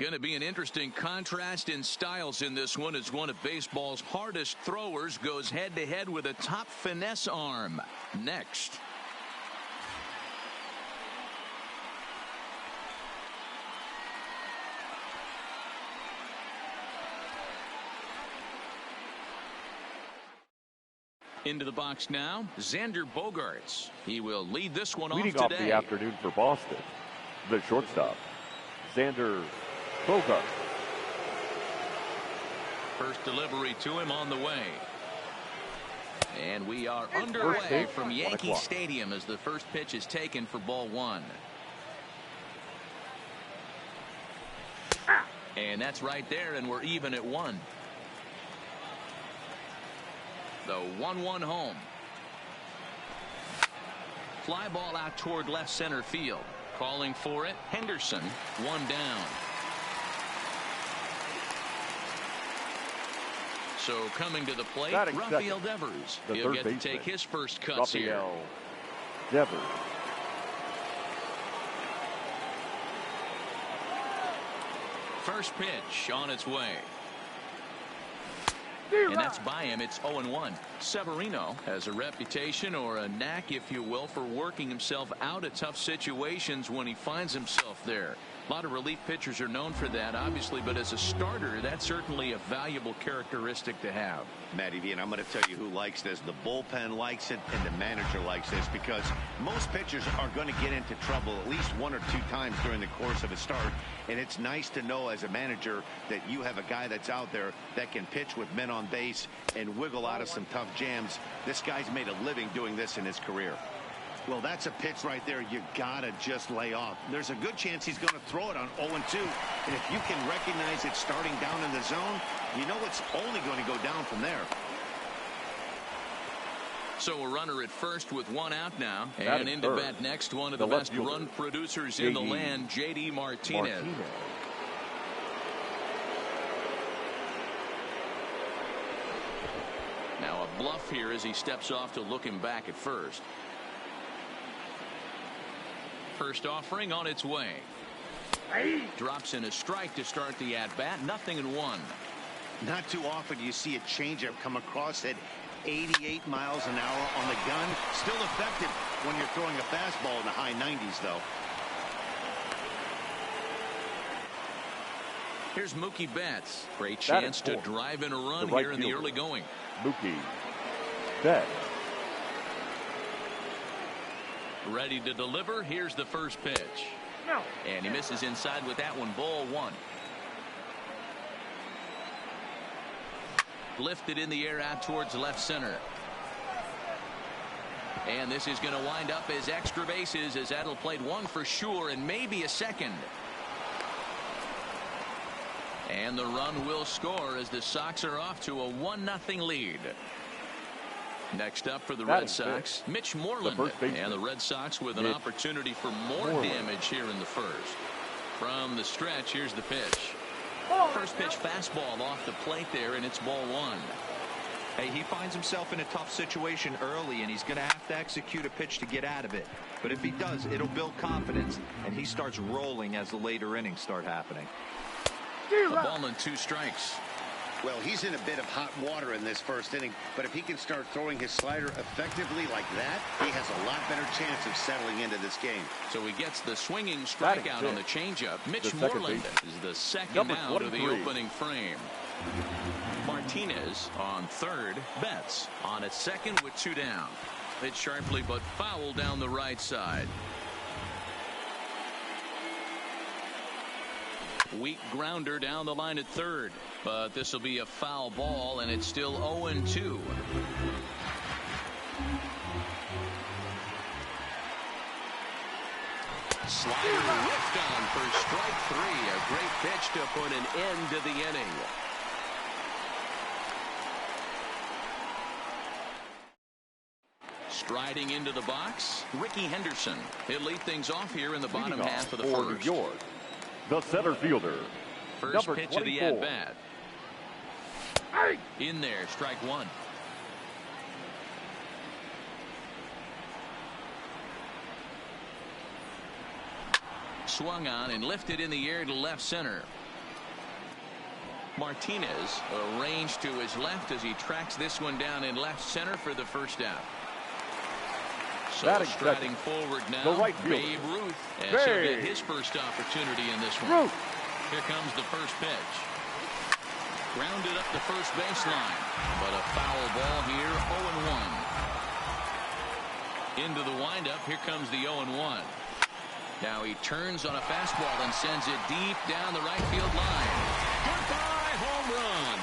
Going to be an interesting contrast in styles in this one, as one of baseball's hardest throwers goes head-to-head with a top finesse arm. Next. Into the box now, Xander Bogaerts. He will lead this one Leading off off today. the afternoon for Boston, the shortstop, Xander Bogaerts. First delivery to him on the way. And we are underway from Yankee Stadium as the first pitch is taken for ball one. And that's right there, and we're even at one. The 1-1 home. Fly ball out toward left center field. Calling for it, Henderson, one down. So coming to the plate, Rafael Devers. He'll get to take his first cuts here. Devers. First pitch on its way. And that's by him. It's 0-1. Severino has a reputation, or a knack, if you will, for working himself out of tough situations when he finds himself there. A lot of relief pitchers are known for that, obviously, but as a starter, that's certainly a valuable characteristic to have. Matty V, and I'm going to tell you who likes this. The bullpen likes it, and the manager likes this, because most pitchers are going to get into trouble at least one or two times during the course of a start, and it's nice to know as a manager that you have a guy that's out there that can pitch with men on base and wiggle out of some tough jams. This guy's made a living doing this in his career. Well, that's a pitch right there you gotta just lay off. There's a good chance he's going to throw it on 0-2. And if you can recognize it starting down in the zone, you know it's only going to go down from there. So a runner at first with one out now. And into bat next, one of the best run producers in the land, J.D. Martinez. Now a bluff here as he steps off to look him back at first. First offering on its way. Drops in a strike to start the at-bat. 0-1. Not too often do you see a changeup come across at 88 miles an hour on the gun. Still effective when you're throwing a fastball in the high 90s, though. Here's Mookie Betts. Great chance to drive in a run here in the early going. Mookie Betts. Ready to deliver. Here's the first pitch. And he misses inside with that one. Ball one. Lifted in the air out towards left center. And this is going to wind up as extra bases, as that'll play one for sure and maybe a second. And the run will score as the Sox are off to a 1-0 lead. Next up for the Red Sox, Mitch Moreland, and the Red Sox with an opportunity for more damage here in the first. From the stretch, here's the pitch. First pitch fastball off the plate there, and it's ball one. Hey, he finds himself in a tough situation early, and he's going to have to execute a pitch to get out of it. But if he does, it'll build confidence, and he starts rolling as the later innings start happening. A ball and 2 strikes. Well, he's in a bit of hot water in this first inning, but if he can start throwing his slider effectively like that, he has a lot better chance of settling into this game. So he gets the swinging strikeout on the changeup. Mitch Moreland is the second out of the opening frame. Martinez on third. Betts on at second with 2 down. Hit sharply but foul down the right side. Weak grounder down the line at third, but this will be a foul ball, and it's still 0-2. Slider whiffed on for strike 3. A great pitch to put an end to the inning. Striding into the box, Ricky Henderson. He'll lead things off here in the bottom half of the first. The center fielder, first pitch of the at-bat. In there, strike 1. Swung on and lifted in the air to left center. Martinez arranged to his left as he tracks this one down in left center for the first out. So striding forward now, Babe Ruth, as he'll get his first opportunity in this one. Here comes the first pitch. Grounded up the first baseline, but a foul ball here, 0-1. Into the windup, here comes the 0-1. Now he turns on a fastball and sends it deep down the right field line. Goodbye, home run.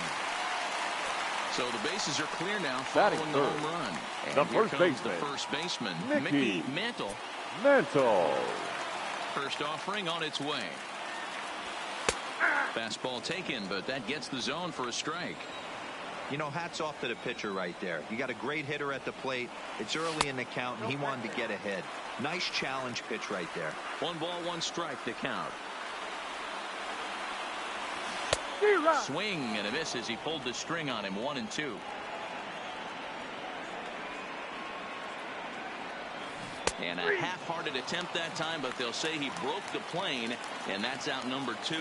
So the bases are clear now following the home run. And the here first comes baseman, the first baseman, Mickey Mantle. First offering on its way. Fastball taken, but that gets the zone for a strike. You know, hats off to the pitcher right there. You got a great hitter at the plate. It's early in the count, and he wanted to get ahead. Nice challenge pitch right there. 1 ball, 1 strike to count. Swing and a miss as he pulled the string on him. 1-2. And a half-hearted attempt that time, but they'll say he broke the plane, and that's out number 2.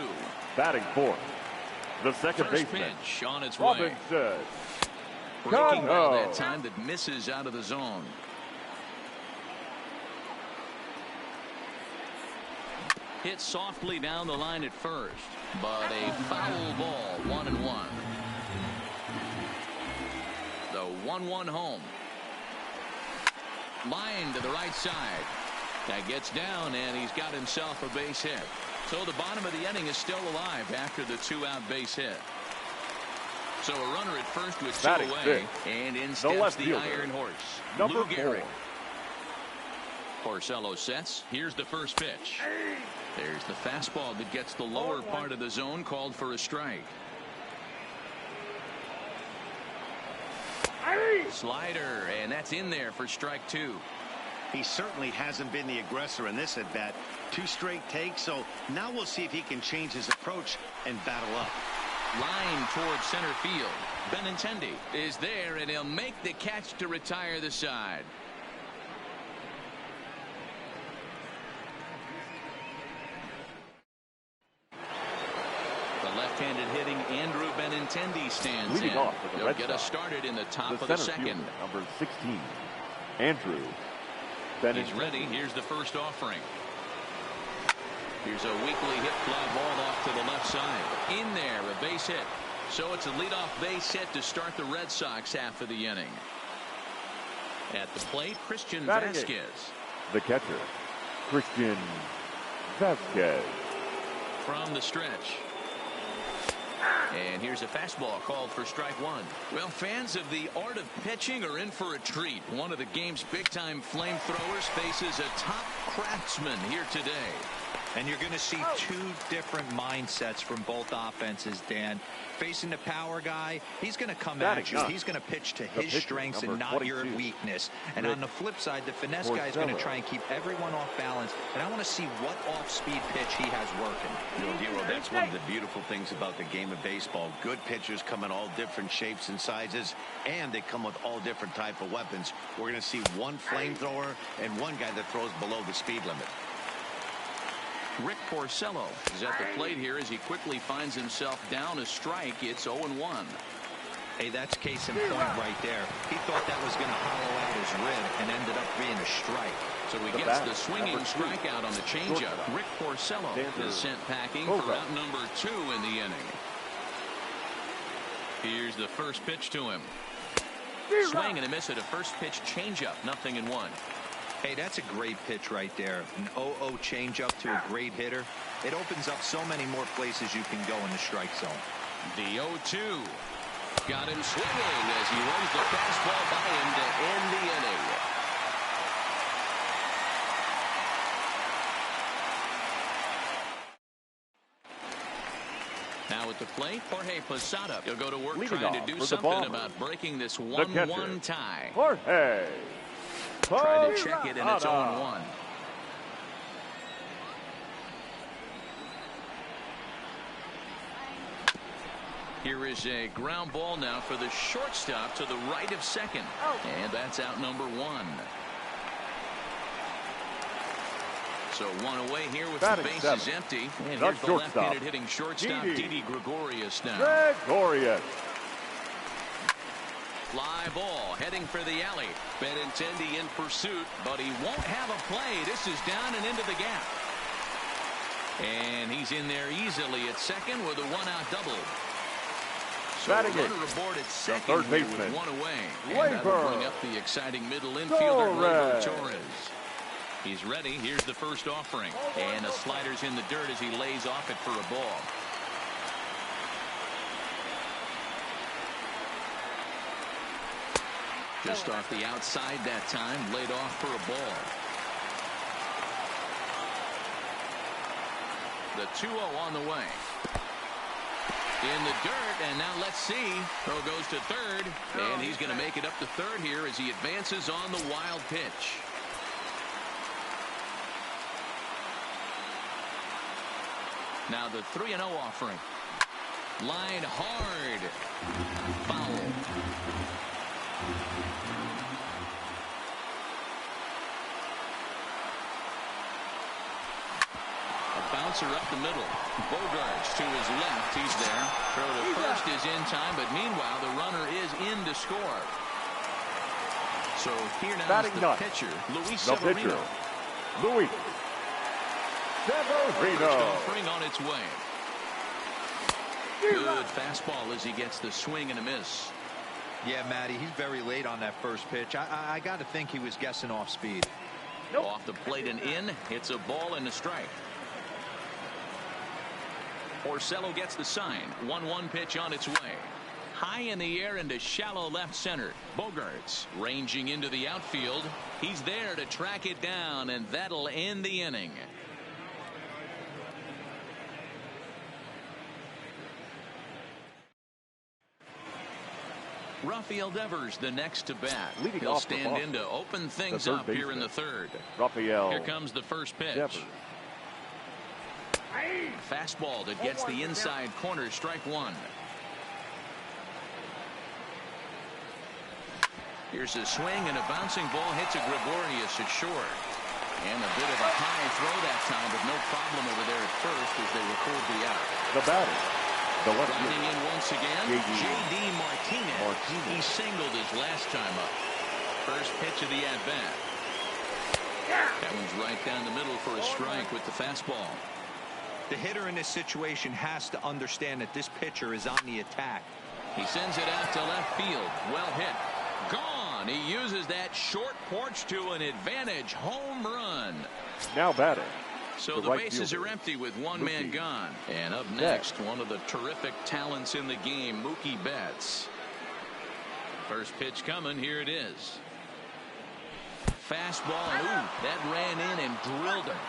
Batting fourth, the second baseman, pitch on its Robinson. way. Breaking ball that time that misses out of the zone. Hit softly down the line at first, but a foul ball, 1-1. The 1-1 home. Line to the right side. That gets down, and he's got himself a base hit. So the bottom of the inning is still alive after the 2-out base hit. So a runner at first with 2 away, and in steps the Iron Horse, number Lou Gehrig. Porcello sets. Here's the first pitch. There's the fastball that gets the lower part of the zone, called for a strike. Slider, and that's in there for strike 2. He certainly hasn't been the aggressor in this at bat. 2 straight takes, so now we'll see if he can change his approach and battle up. Line towards center field. Benintendi is there, and he'll make the catch to retire the side. The left-handed hitting Andrew Benintendi stands leading in. off for the He'll Red get Sox, us started in the top of the center second. fielder, number 16, Andrew Benintendi. He's ready. Here's the first offering. Here's a weakly hit fly ball off to the left side. In there, a base hit. So it's a leadoff base hit to start the Red Sox half of the inning. At the plate, Christian Vasquez. The catcher, Christian Vasquez. From the stretch. And here's a fastball called for strike 1. Well, fans of the art of pitching are in for a treat. One of the game's big-time flamethrowers faces a top craftsman here today. And you're going to see 2 different mindsets from both offenses, Dan. Facing the power guy, he's going to come at you. He's going to pitch to his strengths and not your weakness. And on the flip side, the finesse guy is going to try and keep everyone off balance. And I want to see what off-speed pitch he has working. You know, Giro, that's one of the beautiful things about the game of baseball. Good pitchers come in all different shapes and sizes, and they come with all different type of weapons. We're going to see one flamethrower and one guy that throws below the speed limit. Rick Porcello is at the plate here as he quickly finds himself down a strike. It's 0-1. Hey, that's case in point right there. He thought that was going to hollow out his rib and ended up being a strike. So he gets the swinging strikeout on the changeup. Rick Porcello is sent packing for out number 2 in the inning. Here's the first pitch to him. Swing and a miss at a first pitch changeup. 0-1. Hey, that's a great pitch right there. An 0-0 changeup to a great hitter. It opens up so many more places you can go in the strike zone. The 0-2. Got him swinging as he runs the fastball by him to end the inning. Now at the plate, Jorge Posada. He'll go to work trying to do something about breaking this 1-1 tie. Jorge. Trying to check it, and it's 0-1. Here is a ground ball now for the shortstop to the right of second. And that's out number 1. So one away here with Batting the bases seven. empty. And The here's the shortstop. left-handed hitting shortstop, Didi Gregorius now. Gregorius. Fly ball heading for the alley. Benintendi in pursuit, but he won't have a play. This is down and into the gap. And he's in there easily at second with a one-out double. So runner aboard at second here with one away. And that'll bring up the exciting middle infielder, Gleyber Torres. He's ready. Here's the first offering. And the slider's in the dirt as he lays off it for a ball. Just off the outside that time, laid off for a ball. The 2-0 on the way. In the dirt, and now let's see. Throw goes to third, and he's going to make it up to third here as he advances on the wild pitch. Now the 3-0 offering. Line hard. Foul. Bouncer up the middle. Bogarts to his left. He's there. Throw to first is in time, but meanwhile the runner is in to score. So here now is the pitcher, Luis Severino. Luis Severino. Offering on its way. Good fastball as he gets the swing and a miss. Yeah, Matty, he's very late on that first pitch. I got to think he was guessing off speed. Off the plate and in. It's a ball and a strike. Porcello gets the sign. 1-1 pitch on its way. High in the air into shallow left center. Bogarts ranging into the outfield. He's there to track it down, and that'll end the inning. Rafael Devers the next to bat. He'll stand in to open things up here in the third. Rafael. Here comes the first pitch. Devers. Fastball that gets the inside corner, strike one. Here's a swing, and a bouncing ball hits a Gregorius at short. And a bit of a high throw that time, but no problem over there at first as they record the out. The batter. The left running in once again, J.D. Martinez. He singled his last time up. First pitch of the at-bat. That one's right down the middle for a strike with the fastball. The hitter in this situation has to understand that this pitcher is on the attack. He sends it out to left field. Well hit. Gone. He uses that short porch to an advantage home run. Now batting. So the bases are empty with one man gone. And up next, one of the terrific talents in the game, Mookie Betts. First pitch coming. Here it is. Fastball. Ooh, that ran in and drilled him.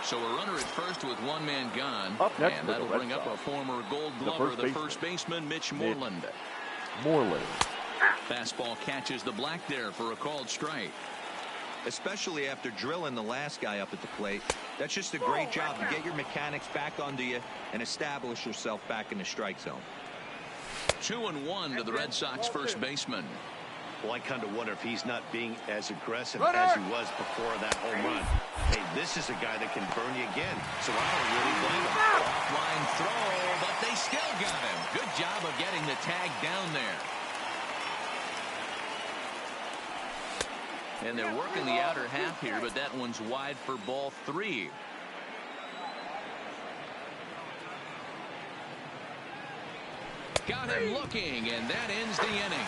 So a runner at first with one man gone. Up next, and that'll bring up a former Gold Glover, the first baseman, Mitch Moreland. Fastball catches the black there for a called strike. Especially after drilling the last guy up at the plate. That's just a great job to get your mechanics back onto you and establish yourself back in the strike zone. 2-1 to the Red Sox first baseman. Well, I kind of wonder if he's not being as aggressive as he was before that home run. Hey, this is a guy that can burn you again, so I don't really blame him. Offline throw, but they still got him. Good job of getting the tag down there. And they're working the outer half here, but that one's wide for ball 3. Got him looking, and that ends the inning.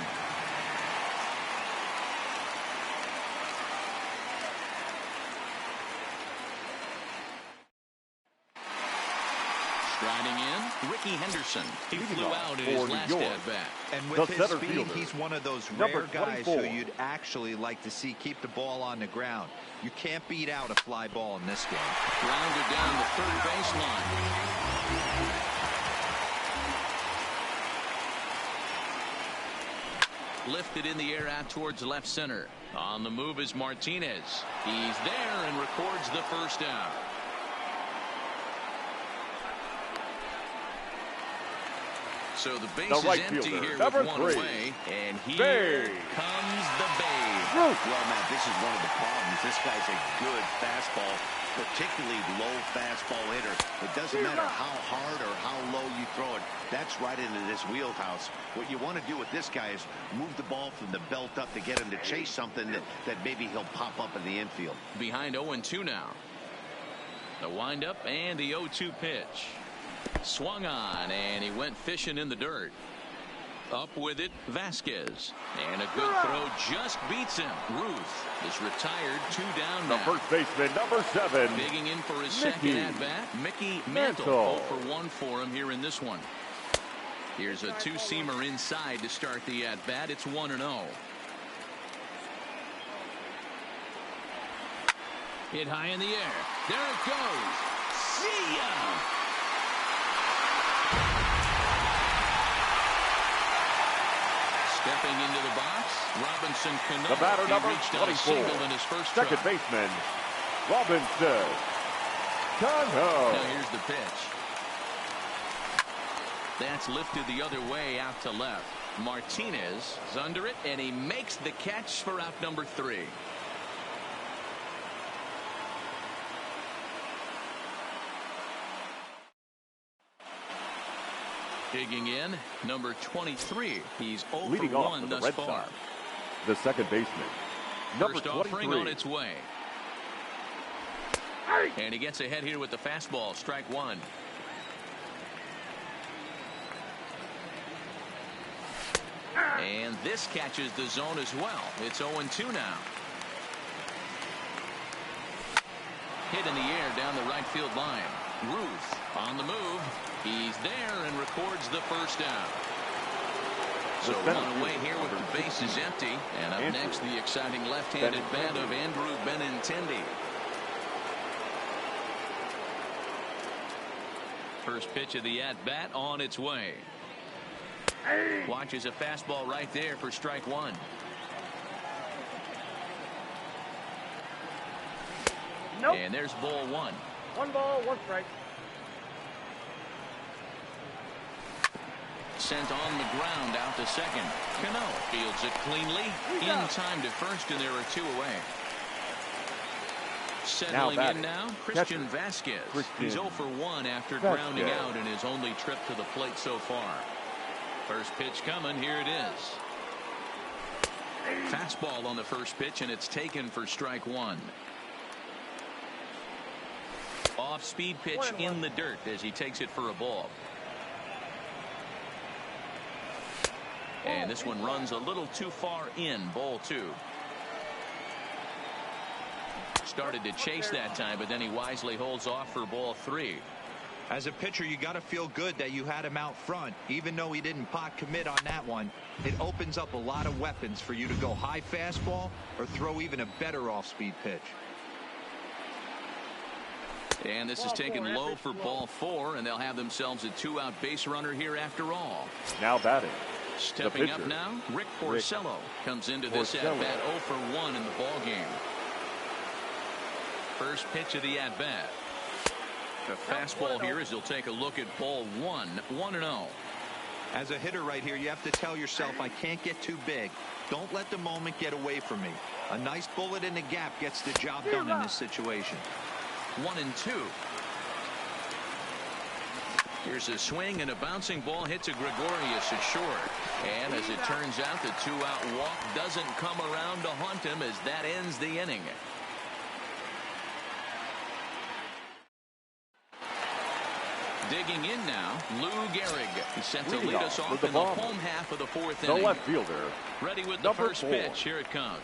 Striding in, Ricky Henderson. He flew out in his last at-bat. And with his speed, he's one of those rare guys who you'd actually like to see keep the ball on the ground. You can't beat out a fly ball in this game. Grounded down the third baseline. Lifted in the air out towards left center. On the move is Martinez. He's there and records the first out. So the base is empty here with one away. And here comes the Babe. Well, Matt, this is one of the problems. This guy's a good fastball, particularly low fastball hitter. It doesn't matter how hard or how low you throw it. That's right into this wheelhouse. What you want to do with this guy is move the ball from the belt up to get him to chase something that maybe he'll pop up in the infield. Behind 0-2 now. The windup and the 0-2 pitch. Swung on, and he went fishing in the dirt. Up with it, Vasquez. And a good throw just beats him. Ruth is retired, 2 down now. The first baseman, number 7. Digging in for his second at-bat, Mickey Mantle. 0 for 1 for him here in this one. Here's a two-seamer inside to start the at-bat. It's 1-0. Hit high in the air. There it goes. See ya! Stepping into the box, Robinson Cano. The batter, number 24. In his first second try. baseman, Robinson Cano. Now here's the pitch. That's lifted the other way out to left. Martinez is under it, and he makes the catch for out number 3. Digging in, number 23. He's 0 Leading for 1 the thus Red far. Sox, the second baseman, number First offering 23. on its way. And he gets ahead here with the fastball. Strike 1. And this catches the zone as well. It's 0-2 now. Hit in the air down the right field line. Ruth on the move. He's there and records the first down. So one away here with the bases empty. And up next, the exciting left-handed bat of Andrew Benintendi. First pitch of the at-bat on its way. Watches a fastball right there for strike 1. Nope. And there's ball 1. 1 ball, 1 strike. Sent on the ground out to second. Cano fields it cleanly. In time to first, and there are 2 away. Settling in now, Christian Vasquez. He's 0 for 1 after grounding out in his only trip to the plate so far. First pitch coming. Here it is. Fastball on the first pitch, and it's taken for strike 1. Off-speed pitch in the dirt as he takes it for a ball. And this one runs a little too far in. Ball 2. Started to chase that time, but then he wisely holds off for ball 3. As a pitcher, you got to feel good that you had him out front. Even though he didn't pot commit on that one, it opens up a lot of weapons for you to go high fastball or throw even a better off-speed pitch. And this is taken low for ball 4, and they'll have themselves a 2-out base runner here after all. Now batting. Stepping up now, Rick Porcello comes into this at-bat 0 for 1 in the ball game. First pitch of the at-bat. The fastball here as he'll take a look at ball 1, 1-0. As a hitter right here, you have to tell yourself, I can't get too big. Don't let the moment get away from me. A nice bullet in the gap gets the job done in this situation. 1-2. Here's a swing, and a bouncing ball hit to Gregorius at short. And as it turns out, the 2-out walk doesn't come around to haunt him as that ends the inning. Digging in now, Lou Gehrig. He's set to lead us off in the home half of the 4th inning. The left fielder. Ready with the first pitch. Here it comes.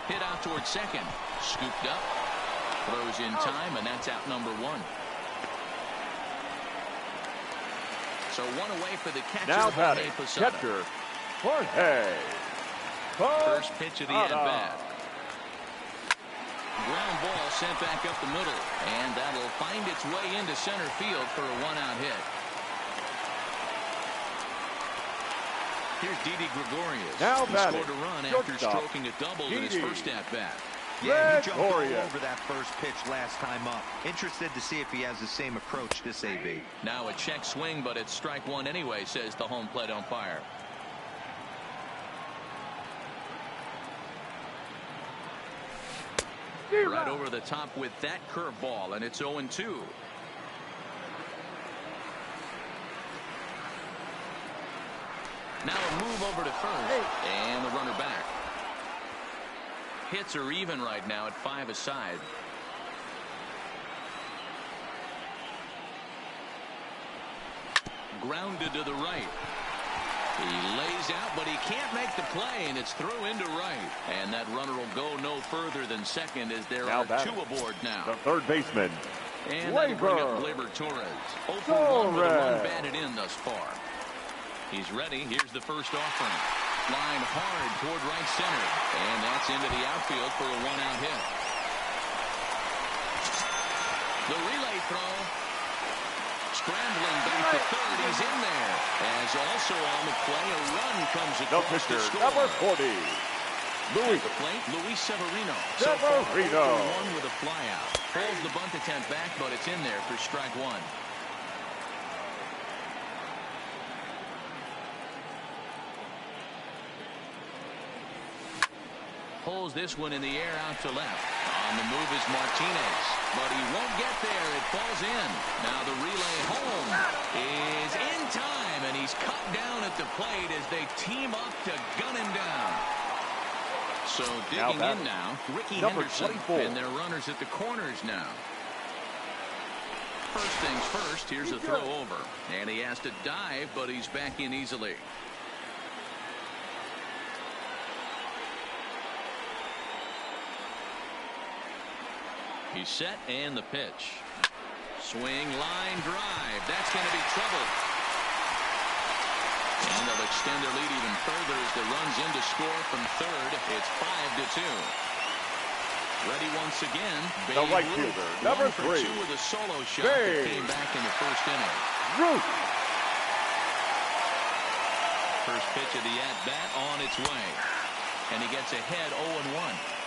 Hit out towards second. Scooped up. Throws in time, and that's out number 1. So 1 away for the catcher. Now batting, catcher Jorge. First pitch of the at-bat. Ground ball sent back up the middle, and that'll find its way into center field for a 1-out hit. Here's Didi Gregorius. Now he batting, scored a run after stroking a double in his first at-bat. Yeah, he jumped all over that first pitch last time up. Interested to see if he has the same approach this AB. Now a check swing, but it's strike one anyway, says the home plate umpire. Right over the top with that curveball, and it's 0-2. Now a move over to first, and the runner back. Hits are even right now at 5 aside. Grounded to the right. He lays out, but he can't make the play, and it's through into right. And that runner will go no further than second as there are 2 aboard now. The third baseman, and that'll bring up Gleyber Torres. 0 for 1 with a run batted in thus far. He's ready. Here's the first offering. Line hard toward right center. And that's into the outfield for a 1-out hit. The relay throw. Scrambling back to third. He's in there. As also on the play, a run comes across the score. Number 40. At the plate, Luis Severino. So far, 0 for 1 with a flyout. Pulls the bunt attempt back, but it's in there for strike one. Pulls this one in the air out to left. On the move is Martinez, but he won't get there. It falls in. Now the relay home is in time, and he's cut down at the plate as they team up to gun him down. So digging in now, Ricky Henderson, 24. And their runners at the corners now. First things first, here's a throw over, and he has to dive, but he's back in easily. He's set, and the pitch. Swing, line drive. That's going to be trouble. And they'll extend their lead even further as the runs in to score from third. It's 5-2. Ready once again. The right fielder, number 3. 2 with a solo shot that came back in the first inning. First pitch of the at-bat on its way. And he gets ahead 0-1.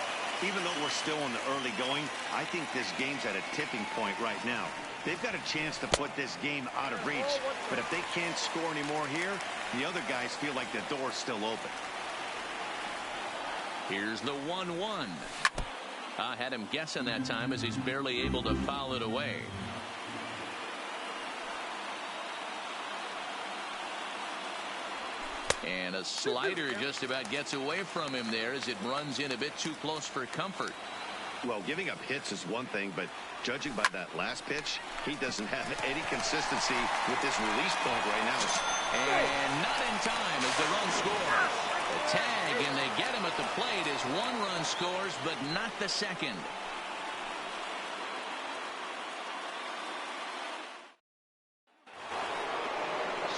Even though we're still in the early going, I think this game's at a tipping point right now. They've got a chance to put this game out of reach, but if they can't score anymore here, the other guys feel like the door's still open. Here's the 1-1. I had him guessing that time as he's barely able to foul it away. And a slider just about gets away from him there as it runs in a bit too close for comfort. Well, giving up hits is one thing, but judging by that last pitch, he doesn't have any consistency with this release point right now. And not in time as the run scores. The tag, and they get him at the plate as 1 run scores, but not the second.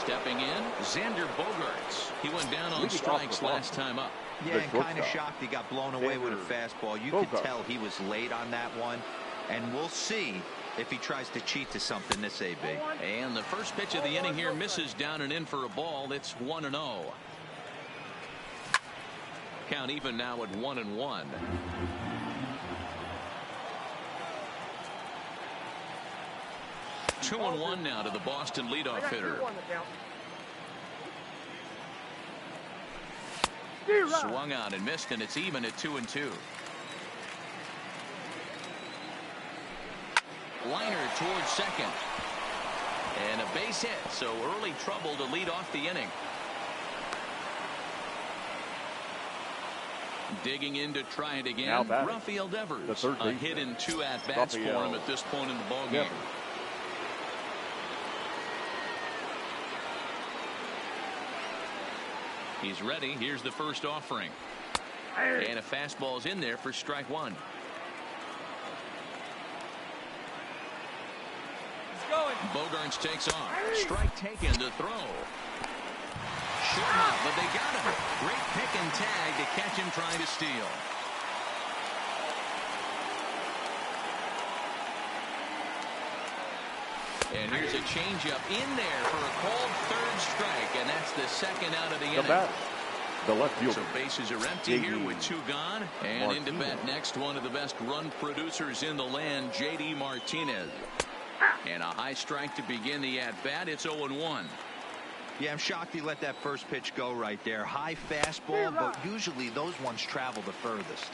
Stepping in, Xander Bogaerts. He went down on strikes last time up. Yeah, and kind of shocked he got blown away with a fastball. You could tell he was late on that one. And we'll see if he tries to cheat to something this AB. And the first pitch of the inning here misses down and in for a ball. It's 1-0. Count even now at 1-1. Two and 1 now to the Boston leadoff hitter. Swung out and missed, and it's even at 2-2. Liner towards second. And a base hit, so early trouble to lead off the inning. Digging in to try it again. Rafael Devers. A hit in 2 at-bats for him at this point in the ballgame. He's ready. Here's the first offering. And a fastball's in there for strike one. Bogaerts takes off. Strike taken to throw. Short hop, but they got him. Great pick and tag to catch him trying to steal. And here's a changeup in there for a called third strike, and that's the second out of the inning. The left fielder. So bases are empty here with 2 gone. And into bat next, one of the best run producers in the land, J.D. Martinez. And a high strike to begin the at-bat. It's 0-1. Yeah, I'm shocked he let that first pitch go right there. High fastball, but usually those ones travel the furthest.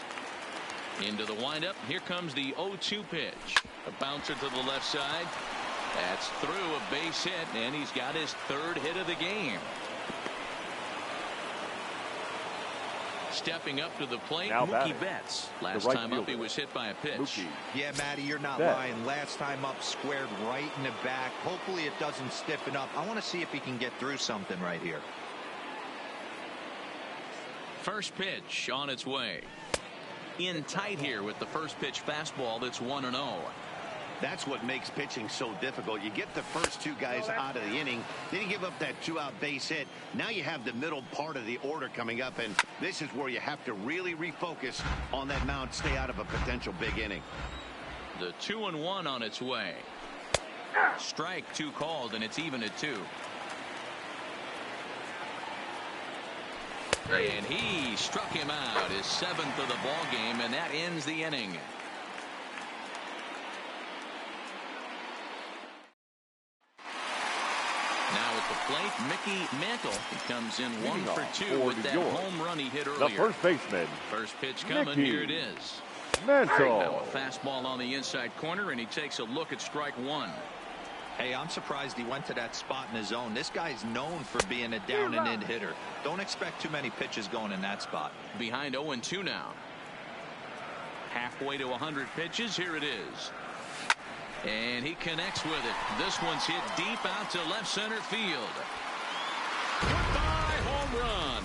Into the windup. Here comes the 0-2 pitch. A bouncer to the left side. That's through a base hit, and he's got his 3rd hit of the game. Stepping up to the plate, Mookie Betts. Last time up, he was hit by a pitch. Mookie. Yeah, Matty, you're not lying. Last time up, squared right in the back. Hopefully it doesn't stiffen up. I want to see if he can get through something right here. First pitch on its way. In tight here with the first pitch fastball. That's 1-0. That's what makes pitching so difficult. You get the first 2 guys out of the inning, then you give up that 2-out base hit. Now you have the middle part of the order coming up, and this is where you have to really refocus on that mound, stay out of a potential big inning. The 2-1 on its way. Strike 2 called, and it's even at 2. And he struck him out, his 7th of the ball game, and that ends the inning. Now at the plate, Mickey Mantle. He comes in 1 for 2 with that home run he hit earlier. The first baseman. First pitch coming. Here it is. Mantle. Now a fastball on the inside corner, and he takes a look at strike 1. Hey, I'm surprised he went to that spot in his zone. This guy's known for being a down and in hitter. Don't expect too many pitches going in that spot. Behind 0-2 now. Halfway to 100 pitches. Here it is. And he connects with it. This one's hit deep out to left center field. Goodbye home run.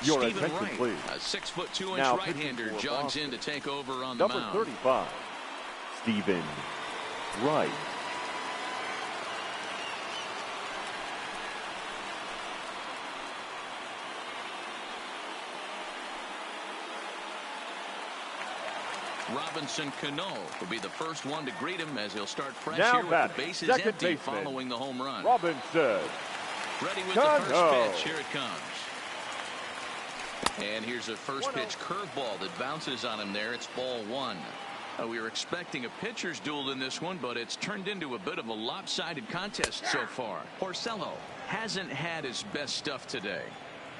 Your Stephen attention, Wright, please. a 6'2" Now right-hander, jogs Boston. in to take over on the Number mound. 35, Stephen Wright. Robinson Cano will be the first one to greet him as he'll start fresh Now here with the bases empty following the home run. Robinson. Ready with the first pitch. Here it comes. And here's a first pitch curveball that bounces on him there. It's ball 1. We were expecting a pitcher's duel in this one, but it's turned into a bit of a lopsided contest so far. Porcello hasn't had his best stuff today.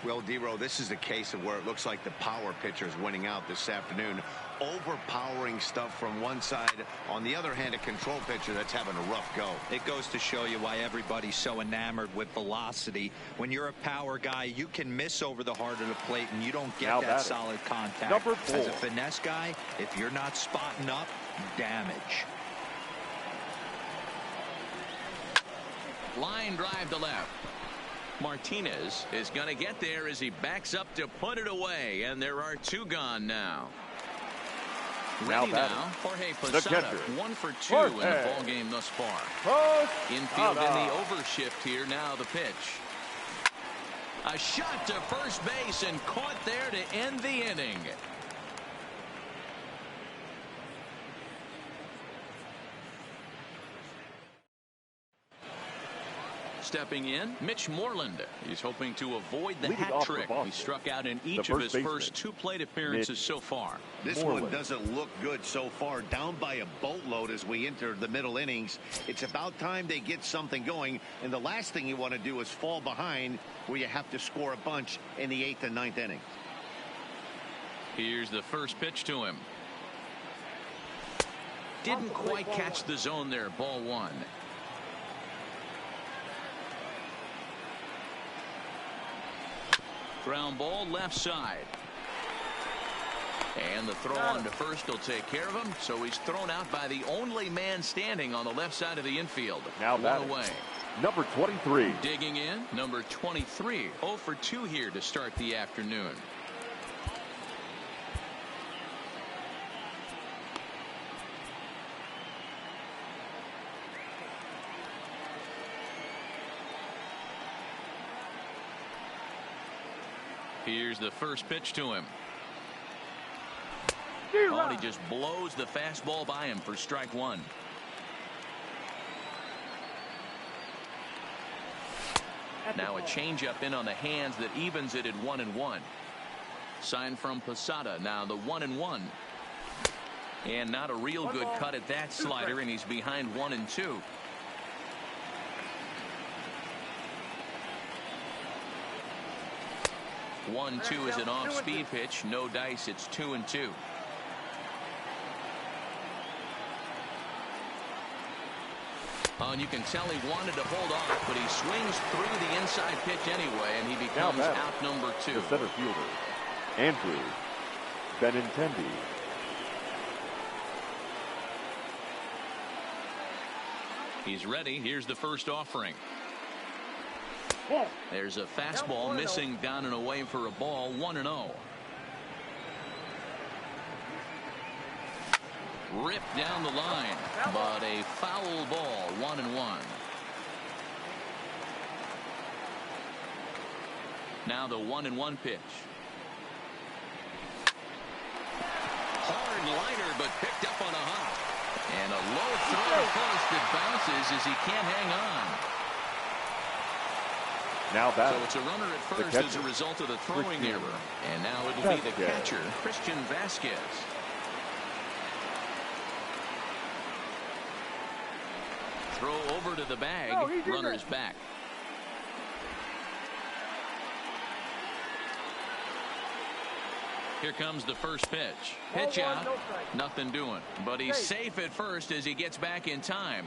Well, D-Row, this is a case of where it looks like the power pitcher is winning out this afternoon. Overpowering stuff from one side. On the other hand, a control pitcher that's having a rough go. It goes to show you why everybody's so enamored with velocity. When you're a power guy, you can miss over the heart of the plate and you don't get that solid contact. Number 4. As a finesse guy, if you're not spotting up, damage. Line drive to left. Martinez is going to get there as he backs up to put it away, and there are 2 gone now. Ready now, Jorge Posada, 1 for 2 in the ball game thus far. Infield in the overshift here. Now the pitch. A shot to first base and caught there to end the inning. Stepping in, Mitch Moreland. He's hoping to avoid the hat trick. He struck out in each of his first 2 plate appearances so far. This one doesn't look good so far. Down by a boatload as we enter the middle innings. It's about time they get something going. And the last thing you want to do is fall behind where you have to score a bunch in the 8th and 9th inning. Here's the first pitch to him. Didn't quite catch the zone there. Ball 1. Ground ball left side. And the throw on to first will take care of him. So he's thrown out by the only man standing on the left side of the infield. Now one away. Number 23. Digging in, number 23. 0 for 2 here to start the afternoon. Here's the first pitch to him. Oh, and he just blows the fastball by him for strike 1. Now a changeup in on the hands that evens it at 1-1. Sign from Posada. Now the 1-1. And not a real good cut at that slider, and he's behind 1-2. One-two is an off-speed pitch. No dice. It's 2-2. And you can tell he wanted to hold off, but he swings through the inside pitch anyway, and he becomes out number 2. The center fielder, Andrew Benintendi. He's ready. Here's the first offering. There's a fastball missing down and away for a ball. 1-0. Ripped down the line, but a foul ball. 1-1. Now the 1-1 pitch. Hard liner, but picked up on a hop. And a low throw to first that bounces as he can't hang on. Now so it's a runner at first as a result of the throwing error. And now it'll be the catcher, Christian Vasquez. Throw over to the bag. Runner's back. Here comes the first pitch. Pitch out. Nothing doing. But he's safe at first as he gets back in time.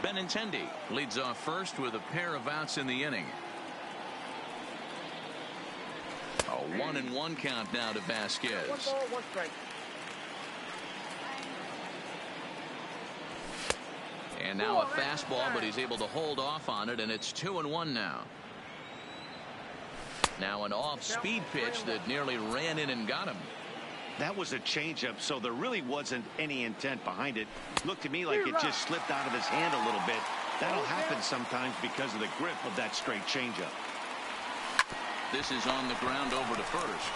Benintendi leads off first with a pair of outs in the inning. A 1-1 count now to Vasquez. 1 ball, 1 strike. And now a fastball, but he's able to hold off on it, and it's 2-1 now. Now an off-speed pitch that nearly ran in and got him. That was a changeup, so there really wasn't any intent behind it. Looked to me like it just slipped out of his hand a little bit. That'll happen sometimes because of the grip of that straight changeup. This is on the ground over to first.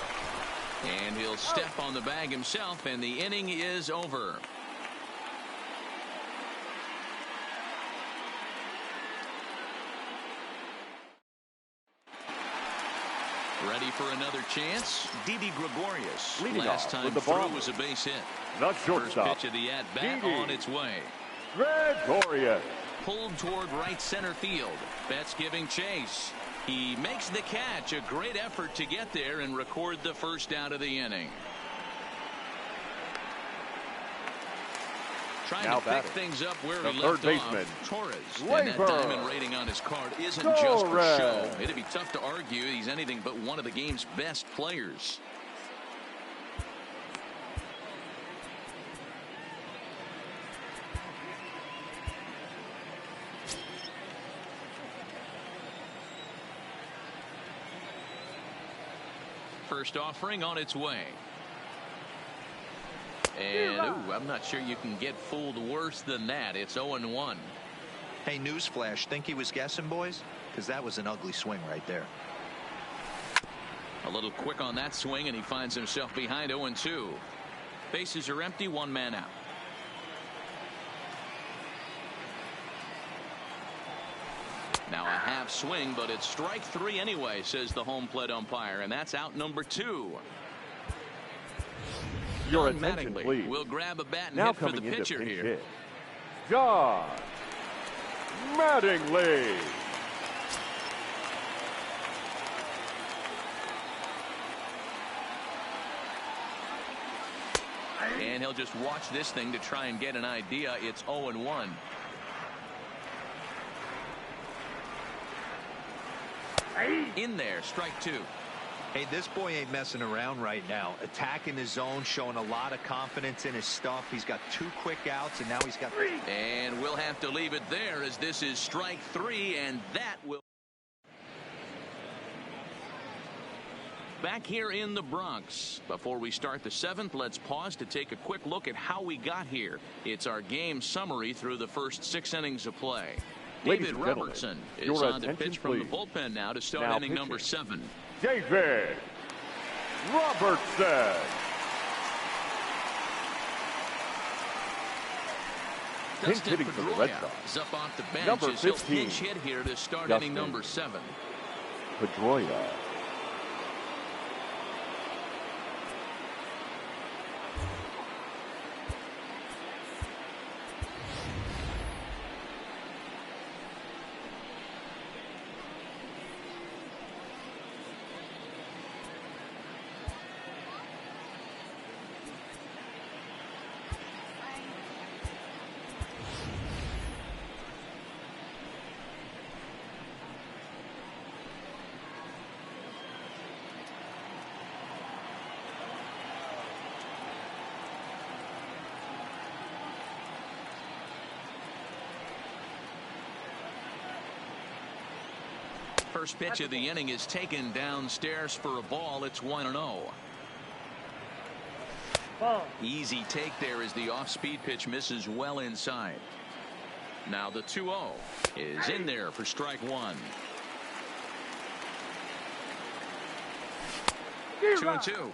And he'll step on the bag himself, and the inning is over. Ready for another chance? Didi Gregorius. Last time through was a base hit. Not shortstop. First pitch of the at-bat on its way. Gregorius. Pulled toward right center field. Betts giving chase. He makes the catch. A great effort to get there and record the first out of the inning. Trying to pick things up where he left off. Torres. And that diamond rating on his card isn't just for show. It'd be tough to argue he's anything but one of the game's best players. First offering on its way. And, I'm not sure you can get fooled worse than that. It's 0-1. Hey, newsflash, think he was guessing, boys? Because that was an ugly swing right there. A little quick on that swing, and he finds himself behind 0-2. Bases are empty, 1 man out. Now a half swing, but it's strike 3 anyway, says the home plate umpire, and that's out number 2. Your attention, please. We'll grab a bat and now hit for the pitcher here. Hit. John Mattingly. And he'll just watch this thing to try and get an idea. It's 0-1. In there, strike 2. Hey, this boy ain't messing around right now. Attacking his zone, showing a lot of confidence in his stuff. He's got 2 quick outs, and now he's got 3. And we'll have to leave it there as this is strike 3, and that will. Back here in the Bronx. Before we start the 7th, let's pause to take a quick look at how we got here. It's our game summary through the first 6 innings of play. David Robertson is on the pitch from the bullpen now to start inning number 7. David Robertson. Pinch hitting for the Red Sox. Is up off the bench. Number He'll 15, pinch hit here to start Justin inning number 7. Pedroia. First pitch of the inning is taken downstairs for a ball. It's 1-0. Easy take there as the off-speed pitch misses well inside. Now the 2-0 is in there for strike 1. 2-2.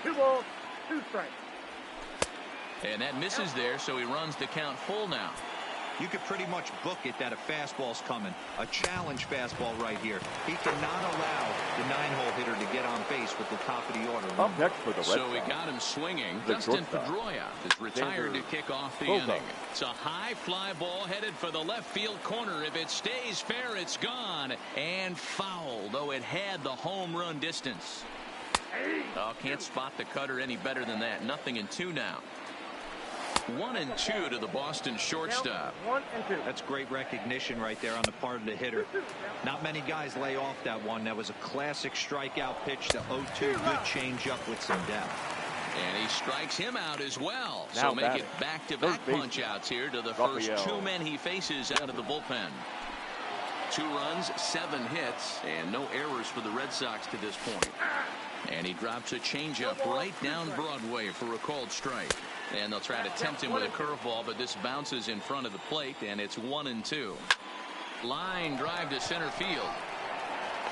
2 balls, 2 strikes. And that misses there, so he runs the count full now. You could pretty much book it that a fastball's coming. A challenge fastball right here. He cannot allow the 9-hole hitter to get on base with the top of the order. Up next for the Red Sox. So he got him swinging. The Dustin shortstop. Pedroia is retired to kick off the inning. It's a high fly ball headed for the left field corner. If it stays fair, it's gone. And foul, though it had the home run distance. Oh, can't spot the cutter any better than that. 0-2 now. 1-2 to the Boston shortstop. 1-2. That's great recognition right there on the part of the hitter. Not many guys lay off that one. That was a classic strikeout pitch to 0-2. Good changeup with some depth. And he strikes him out as well. Now so make it back-to-back punch-outs here to the first Raphael. 2 men he faces out of the bullpen. 2 runs, 7 hits, and no errors for the Red Sox to this point. And he drops a changeup right down Broadway for a called strike. And they'll try to tempt him with a curveball, but this bounces in front of the plate, and it's 1-2. Line drive to center field.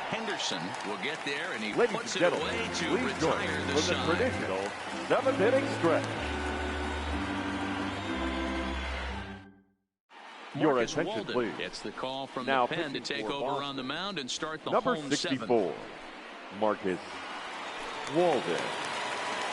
Henderson will get there, and he puts it away to retire the side. The traditional 7th-inning stretch. Your attention, Walden please. gets the call from Now the pen to take over Boston. on the mound and start the Number home 64, 7th. Marcus Walden.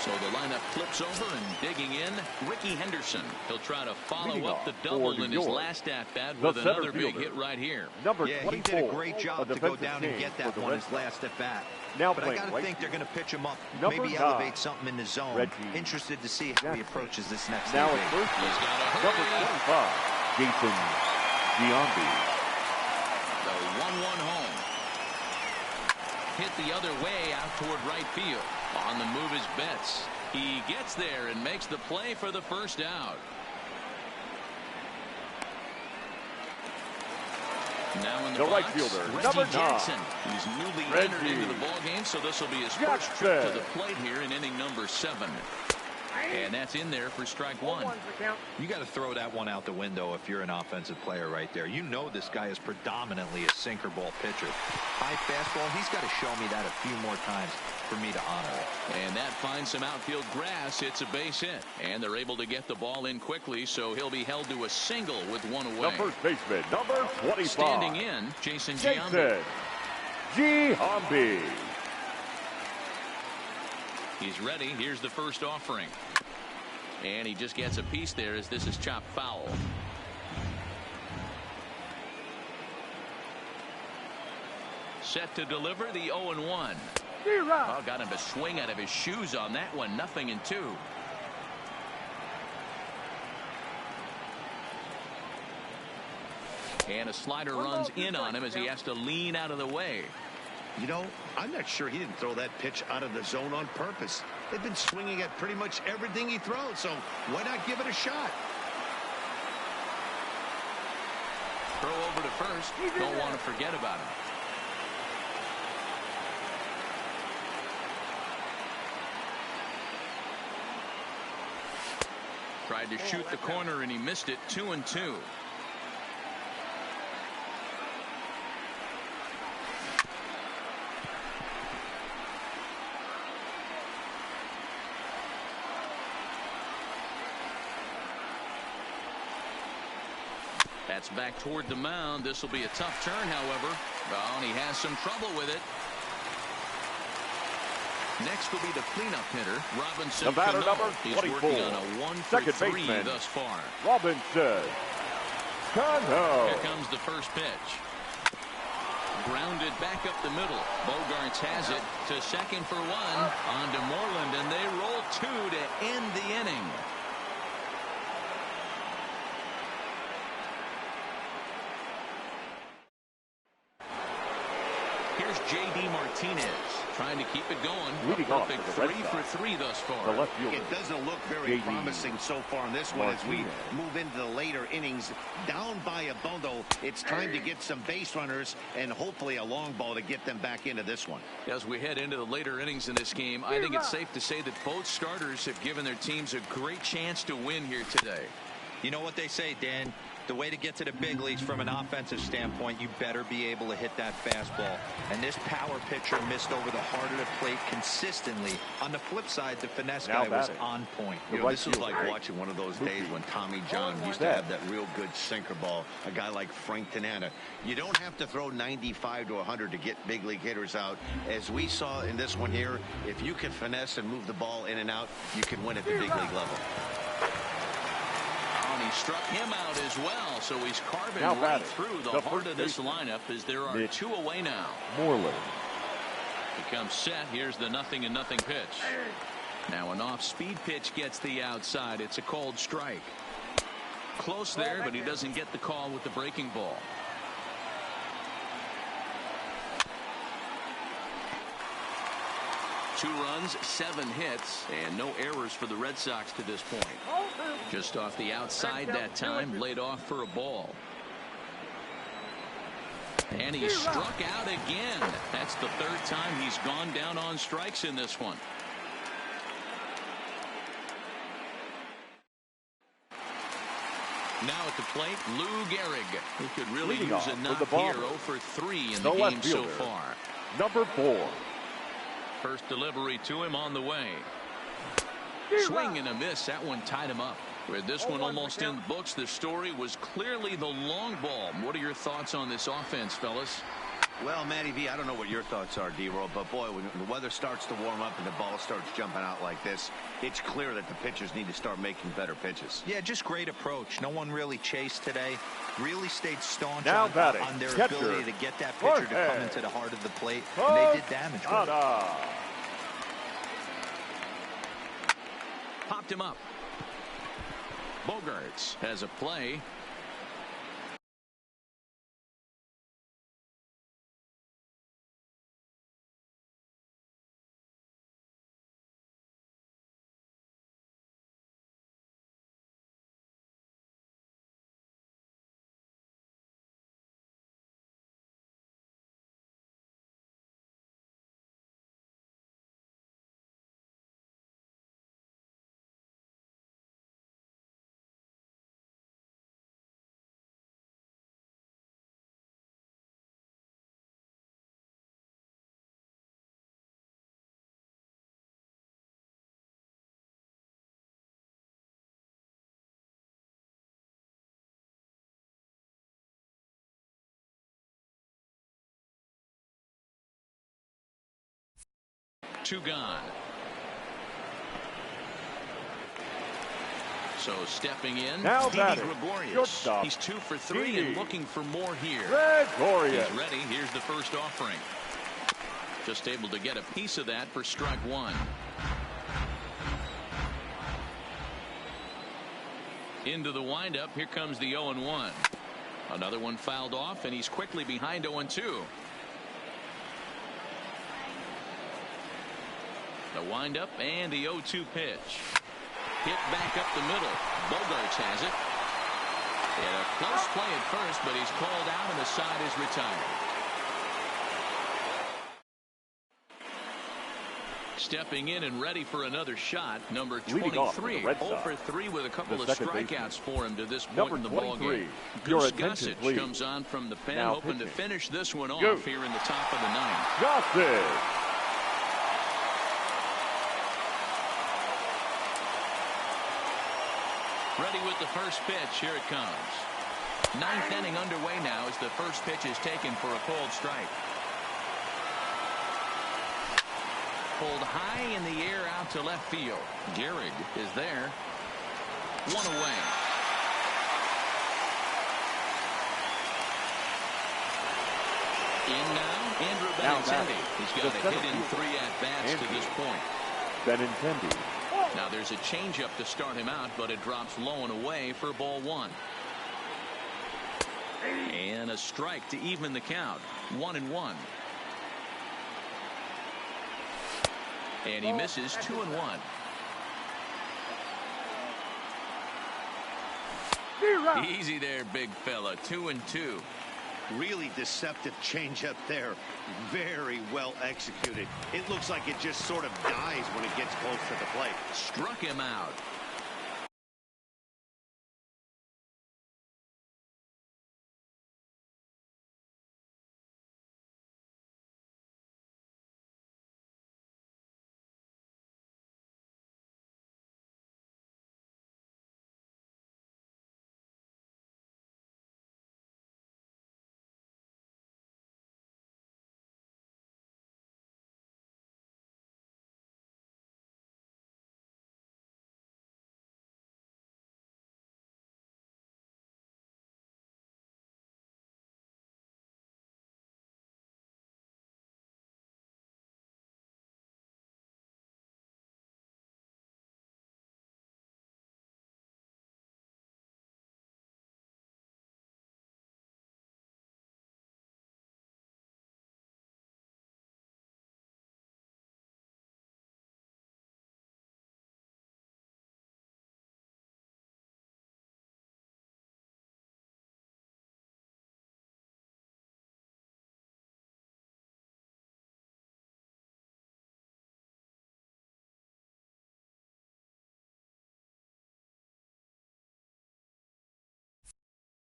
So the lineup flips over and digging in, Ricky Henderson. He'll try to follow Leading up off the double for in New his York, last at-bat the with another center big fielder, hit right here. Number Yeah, 24, he did a great job to go defensive down and king get for that the one Red his Sox. last at-bat. Now But I playing got to right think they're going to pitch him up, Number maybe 9, elevate something in the zone. Reggie Interested to see how he approaches this next Now inning. at first, He's got a number hurry. 25, Jason Giambi. The 1-1 home. Hit the other way out toward right field. On the move is Betts. He gets there and makes the play for the first out. Now in the right box, fielder, Reggie number 9, Jackson. He's newly entered Reggie into the ballgame, so this will be his Jackson. first trip to the plate here in inning number 7. And that's in there for strike 1. You got to throw that one out the window if you're an offensive player right there. You know this guy is predominantly a sinker ball pitcher. High fastball, he's got to show me that a few more times for me to honor it. And that finds some outfield grass. It's a base hit. And they're able to get the ball in quickly, so he'll be held to a single with 1 away. The first baseman, number 25. Standing in, Jason Giambi. Giambi. He's ready. Here's the first offering. And he just gets a piece there as this is chopped foul. Set to deliver the 0-1. Oh, got him to swing out of his shoes on that one. 0-2. And a slider runs in on him as he has to lean out of the way. You know, I'm not sure he didn't throw that pitch out of the zone on purpose. They've been swinging at pretty much everything he throws, so why not give it a shot? Throw over to first. Don't want to forget about him. Tried to shoot the corner and he missed it. 2-2. That's back toward the mound. This will be a tough turn, however. Oh, and he has some trouble with it. Next will be the cleanup hitter, Robinson. The batter, number He's 24. working on a 1-for-3 thus far. Robinson Cano. Here comes the first pitch. Grounded back up the middle. Bogarts has it to second for one. On to Moreland, and they roll two to end the inning. Here's J.D. Martinez trying to keep it going. Leading off Perfect for the 3 for 3 thus far. The left fielder. It doesn't look very promising so far in this one as we move into the later innings. Down by a bundle, it's time to get some base runners and hopefully a long ball to get them back into this one. As we head into the later innings in this game, I think it's safe to say that both starters have given their teams a great chance to win here today. You know what they say, Dan? The way to get to the big leagues from an offensive standpoint, you better be able to hit that fastball. And this power pitcher missed over the heart of the plate consistently. On the flip side, the finesse guy was on point. You know, this is like watching one of those days when Tommy John used to have that real good sinker ball. A guy like Frank Tanana. You don't have to throw 95 to 100 to get big league hitters out. As we saw in this one here, if you can finesse and move the ball in and out, you can win at the big league level. He struck him out as well, so he's carving right through the heart of this lineup as there are 2 away now. Moreland. He comes set. Here's the 0-0 pitch. Now an off-speed pitch gets the outside. It's a called strike. Close there, but he doesn't get the call with the breaking ball. Two runs, 7 hits, and no errors for the Red Sox to this point. Just off the outside that time, laid off for a ball. And he struck out again. That's the 3rd time he's gone down on strikes in this one. Now at the plate, Lou Gehrig, who could really use a knock here. 0 for 3 in the game so far. Number 4. First delivery to him on the way. Swing and a miss. That one tied him up. With this one almost in the books, the story was clearly the long ball. What are your thoughts on this offense, fellas? Well, Matty V, I don't know what your thoughts are, D-Roll, but boy, when the weather starts to warm up and the ball starts jumping out like this, it's clear that the pitchers need to start making better pitches. Yeah, just great approach. No one really chased today. Really stayed staunch on their ability to get that pitcher to come into the heart of the plate, and they did damage with it. Popped him up. Bogarts has a play. Two gone. So stepping in, now Gregorius. He's 2 for 3 and looking for more here. Gregorius. He's ready. Here's the first offering. Just able to get a piece of that for strike 1. Into the windup. Here comes the 0-1. Another one fouled off, and he's quickly behind 0-2. The windup and the 0-2 pitch. Hit back up the middle. Bogarts has it. And a close play at first, but he's called out and the side is retired. Stepping in and ready for another shot, number 23. 0 for 3 with a couple of strikeouts for him to this point in the ballgame. Goose Gossage comes on from the pen, hoping to finish this one off here in the top of the 9th. Gossage. Ready with the first pitch. Here it comes. Ninth inning underway now as the first pitch is taken for a cold strike. Pulled high in the air out to left field. Gehrig is there. One away. In now, Andrew Benintendi. He's got a hit in 3 at-bats to this point. Benintendi. Now there's a changeup to start him out, but it drops low and away for ball 1. And a strike to even the count. 1-1. And he misses 2-1. Easy there, big fella. 2-2. Really deceptive changeup there. Very well executed. It looks like it just sort of dies when it gets close to the plate. Struck him out.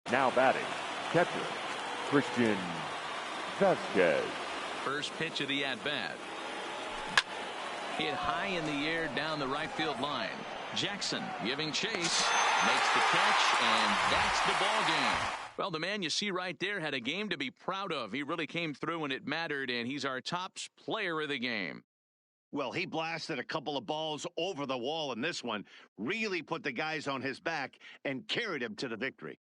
Now batting, catcher, Christian Vasquez. First pitch of the at-bat. Hit high in the air down the right field line. Jackson giving chase. Makes the catch, and that's the ball game. Well, the man you see right there had a game to be proud of. He really came through when it mattered, and he's our top player of the game. Well, he blasted a couple of balls over the wall in this one. Really put the guys on his back and carried him to the victory.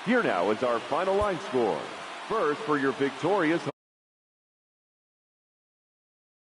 Here now is our final line score. First, for your victorious